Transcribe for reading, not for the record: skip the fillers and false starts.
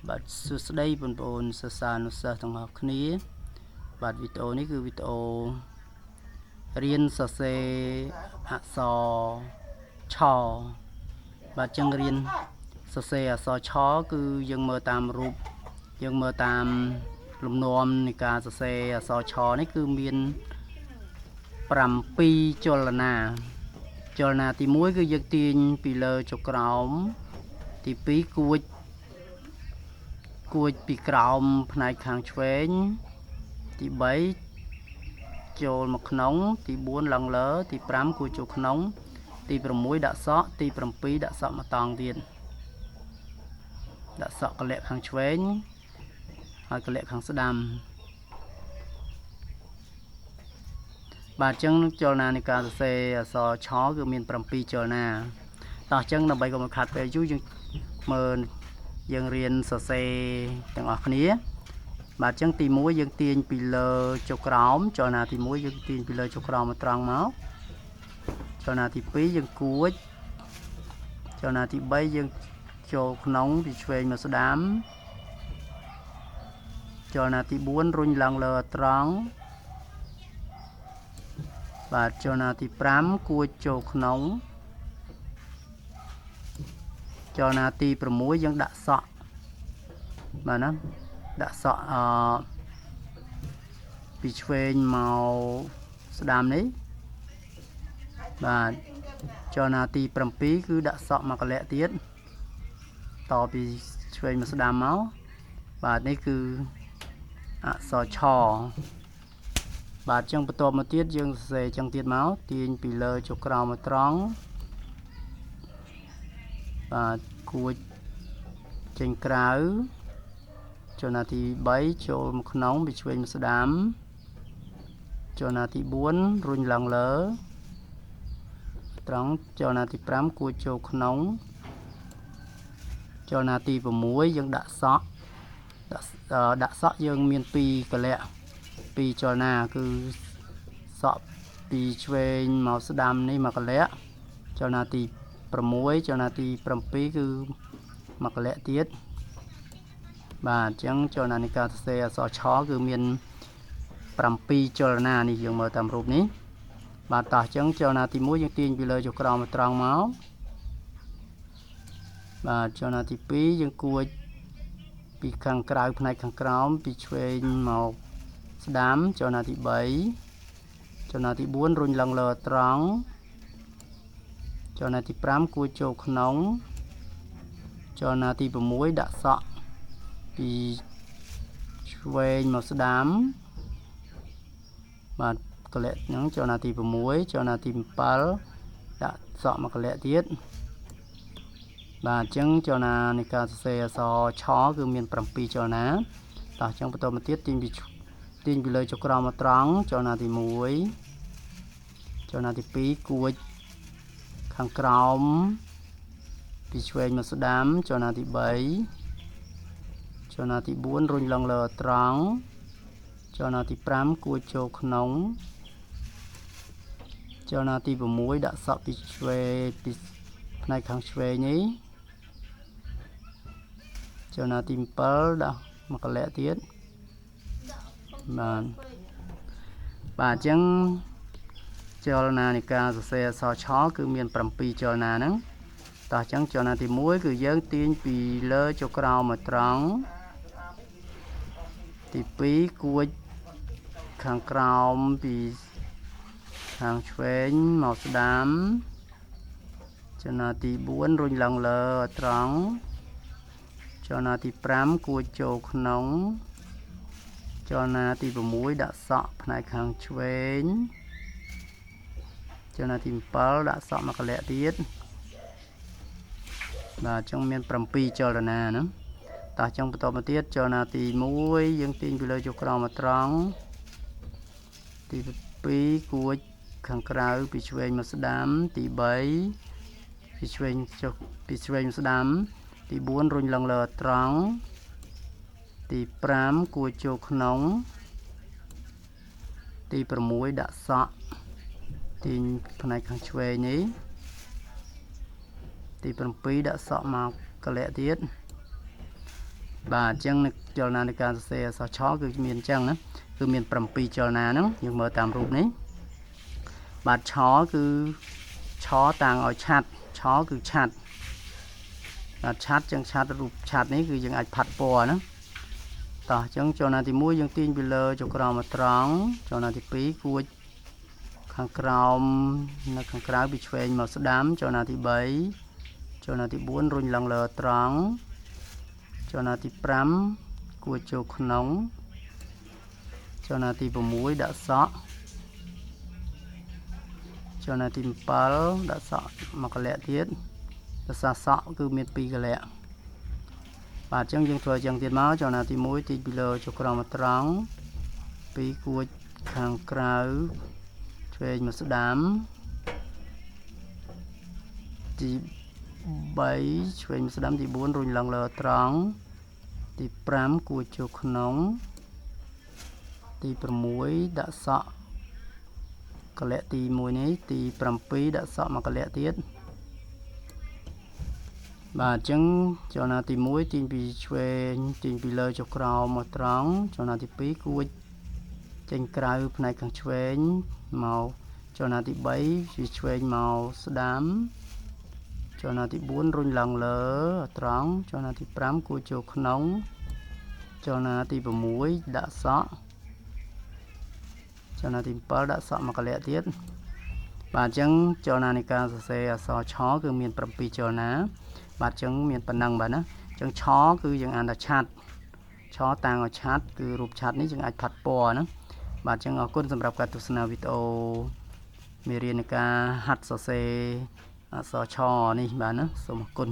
បាទសួស្តីបងប្អូនសិស្សានុសិស្សទាំងអស់គ្នាបាទវីដេអូនេះគឺវីដេអូរៀនសរសេរអក្សរឆបាទចឹងរៀនសរសេរអក្សរឆគឺយើងមើលតាមរូបយើងមើលតាមលំនាំនៃការសរសេរអក្សរឆនេះគឺមាន7ចលនាទី1គឺយើងទាញពីលើចុះក្រោមទី2គួចពីក្រោមផ្នែកខាងឆ្វេងទី3ចូលមកក្នុងទី4ឡើងលើទី5គួចចូលក្នុងទី6ដាក់សក់ទី7ដាក់សក់មកតង់ទៀតដាក់សក់កលាក់ខាងឆ្វេងហើយកលាក់ខាងស្ដាំបាទអញ្ចឹងចលនានៃការសរសេរអក្សរឆគឺមាន7ចលនាតោះអញ្ចឹងដើម្បីកុំឲ្យខាត់ពេលយូរយើងមើលយើងរៀនសរសេរទាំងអស់គ្នាបាទអញ្ចឹងទី1យើងទាញពីលើចុះក្រោមចលនាទី1យើងទាញពីលើចុះក្រោមមកត្រង់មកចលនាទី2យើងគួចចលនាទី3យើងចូលក្នុងពីឆ្វេងមកស្ដាំចលនាទី4រុញឡើងលើត្រង់បាទចលនាទី5គួចចូលក្នុងចលនាទី6យើងដាក់សក់បាទណាដាក់សក់ពីឆ្វេងមកស្ដាំនេះបាទចលនាទី7គឺដាក់សក់មកកលាក់ទៀតតពីឆ្វេងមកស្ដាំមកបាទនេះគឺអក្សរឆបាទអញ្ចឹងបន្ទាប់មកទៀតយើងសរសេរអញ្ចឹងទៀតមកទាញពីលើចុះក្រោមមកត្រង់បាទគួចចេញក្រៅចលនាទី3ចូលមកក្នុងពីឆ្វេងមកស្ដាំចលនាទី4រុញឡើងលើត្រង់ចលនាទី5គួចចូលក្នុងចលនាទី6យើងដាក់សក់ដាក់សក់យើងមាន2កលាក់2ចលនាគឺសក់ពីឆ្វេងមកស្ដាំនេះមកកលាក់ចលនាទី6ចលនាទី7គឺមកកលាក់ទៀតបាទអញ្ចឹងចលនានៃការសរសេរអក្សរឆគឺមាន7ចលនានេះយើងមើលតាមរូបនេះបាទតោះអញ្ចឹងចលនាទី1យើងទាញពីលើចុះក្រោមមកត្រង់មកបាទចលនាទី2យើងគួចពីខាងក្រៅផ្នែកខាងក្រោមពីឆ្វេងមកស្ដាំចលនាទី3ចលនាទី4រុញឡើងលើត្រង់ចលនាទី5គួចចូលក្នុងចលនាទី6ដាក់សក់ពីឆ្វេងមកស្ដាំបាទកលាក់ហ្នឹងចលនាទី6ចលនាទី7ដាក់សក់មកកលាក់ទៀតបាទអញ្ចឹងចលនានៃការសរសេរអក្សរឆគឺមាន7ចលនាតោះអញ្ចឹងបន្តមកទៀតទាញពីលើចុះក្រោមមកត្រង់ចលនាទី1ចលនាទី2គួចខាងក្រោមពីឆ្វេងមកស្ដាំចលនាទី3ចលនាទី4រុញឡើងលើត្រង់ចលនាទី5គួចចូលក្នុងចលនាទី6ដាក់សក់ពីឆ្វេងពីផ្នែកខាងឆ្វេងនេះចលនាទី7ដាក់មកកលាក់ទៀតបាទអញ្ចឹងចលនានៃការសរសេរអក្សរឆគឺមាន7ចលនាហ្នឹងតោះអញ្ចឹងចលនាទី1គឺយើងទាញពីលើចុះក្រោមមកត្រង់ទី2គួចខាងក្រោមពីខាងឆ្វេងមកស្ដាំចលនាទី4រុញឡើងលើត្រង់ចលនាទី5គួចចូលក្នុងចលនាទី6ដាក់សក់ផ្នែកខាងឆ្វេងចលនាទី7ដាក់សក់មកកលាក់ទៀតបាទអញ្ចឹងមាន7ចលនាណាតោះអញ្ចឹងបន្តមកទៀតចលនាទី1យើងទាញពីលើចុះក្រោមមកត្រង់ទី2គួចខាងក្រៅពីឆ្វេងមកស្ដាំទី3ពីឆ្វេងមកស្ដាំទី4រុញឡើងលើត្រង់ទី5គួចចូលក្នុងទី6ដាក់សក់ទាញផ្នែកខាងឆ្វេងនេះទី7ដាក់សក់មកកលាក់ទៀត បាទអញ្ចឹងចលនានៃការសរសេរអក្សរឆគឺមានអញ្ចឹងណាគឺមាន7ចលនាហ្នឹងយើងមើលតាមរូបនេះបាទឆគឺឆតាំងឲ្យឆាត់ឆគឺឆាត់បាទឆាត់ចឹងឆាត់រូបឆាត់នេះគឺយើងអាចផាត់ពណ៌ណាតោះអញ្ចឹងចលនាទី1យើងទាញពីលើចុះក្រោមមកត្រង់ចលនាទី2គួចខាងក្រោមនៅខាងក្រៅពីឆ្វេងមកស្ដាំចលនាទី3ចលនាទី4រុញឡើងលើត្រង់ចលនាទី5គួចចូលក្នុងចលនាទី6ដាក់សក់ចលនាទី7ដាក់សក់មួយកលៈទៀតភាសាសក់គឺមាន2កលៈបាទអញ្ចឹងយើងធ្វើយ៉ាងទៀតមកចលនាទី1ទីពីលើចុះក្រោមមកត្រង់2គួចខាងក្រៅឆ្វេងមកស្ដាំទី3ឆ្វេងមកស្ដាំទី4រុញឡើងលើត្រង់ទី5គួចចូលក្នុងទី6ដាក់សក់កលៈទី1នេះទី7ដាក់សក់មួយកលៈទៀតបាទអញ្ចឹងចលនាទី1ទាញពីឆ្វេងទាញពីលើចុះក្រោមមកត្រង់ចលនាទី2គួចចេញក្រៅផ្នែកខាងឆ្វេងមកចលនាទី3ពីឆ្វេងមកស្ដាំចលនាទី4រុញឡើងលើត្រង់ចលនាទី5គួចចូលក្នុងចលនាទី6ដាក់សក់ចលនាទី7ដាក់សក់មួយកលៈទៀតបាទអញ្ចឹងចលនានៃការសរសេរអក្សរឆគឺមាន7ចលនាបាទអញ្ចឹងមានប៉ុណ្ណឹងបាទណាអញ្ចឹងឆគឺយើងអានថាឆាត់ឆតាំងឲ្យឆាត់គឺរូបឆាត់នេះយើងអាចផាត់ពណ៌ណាបាទអញ្ចឹងអរគុណសម្រាប់ការទស្សនាវីដេអូមេរៀននៃការហាត់សរសេរអក្សរឆនេះបាទណាសូមអរគុណ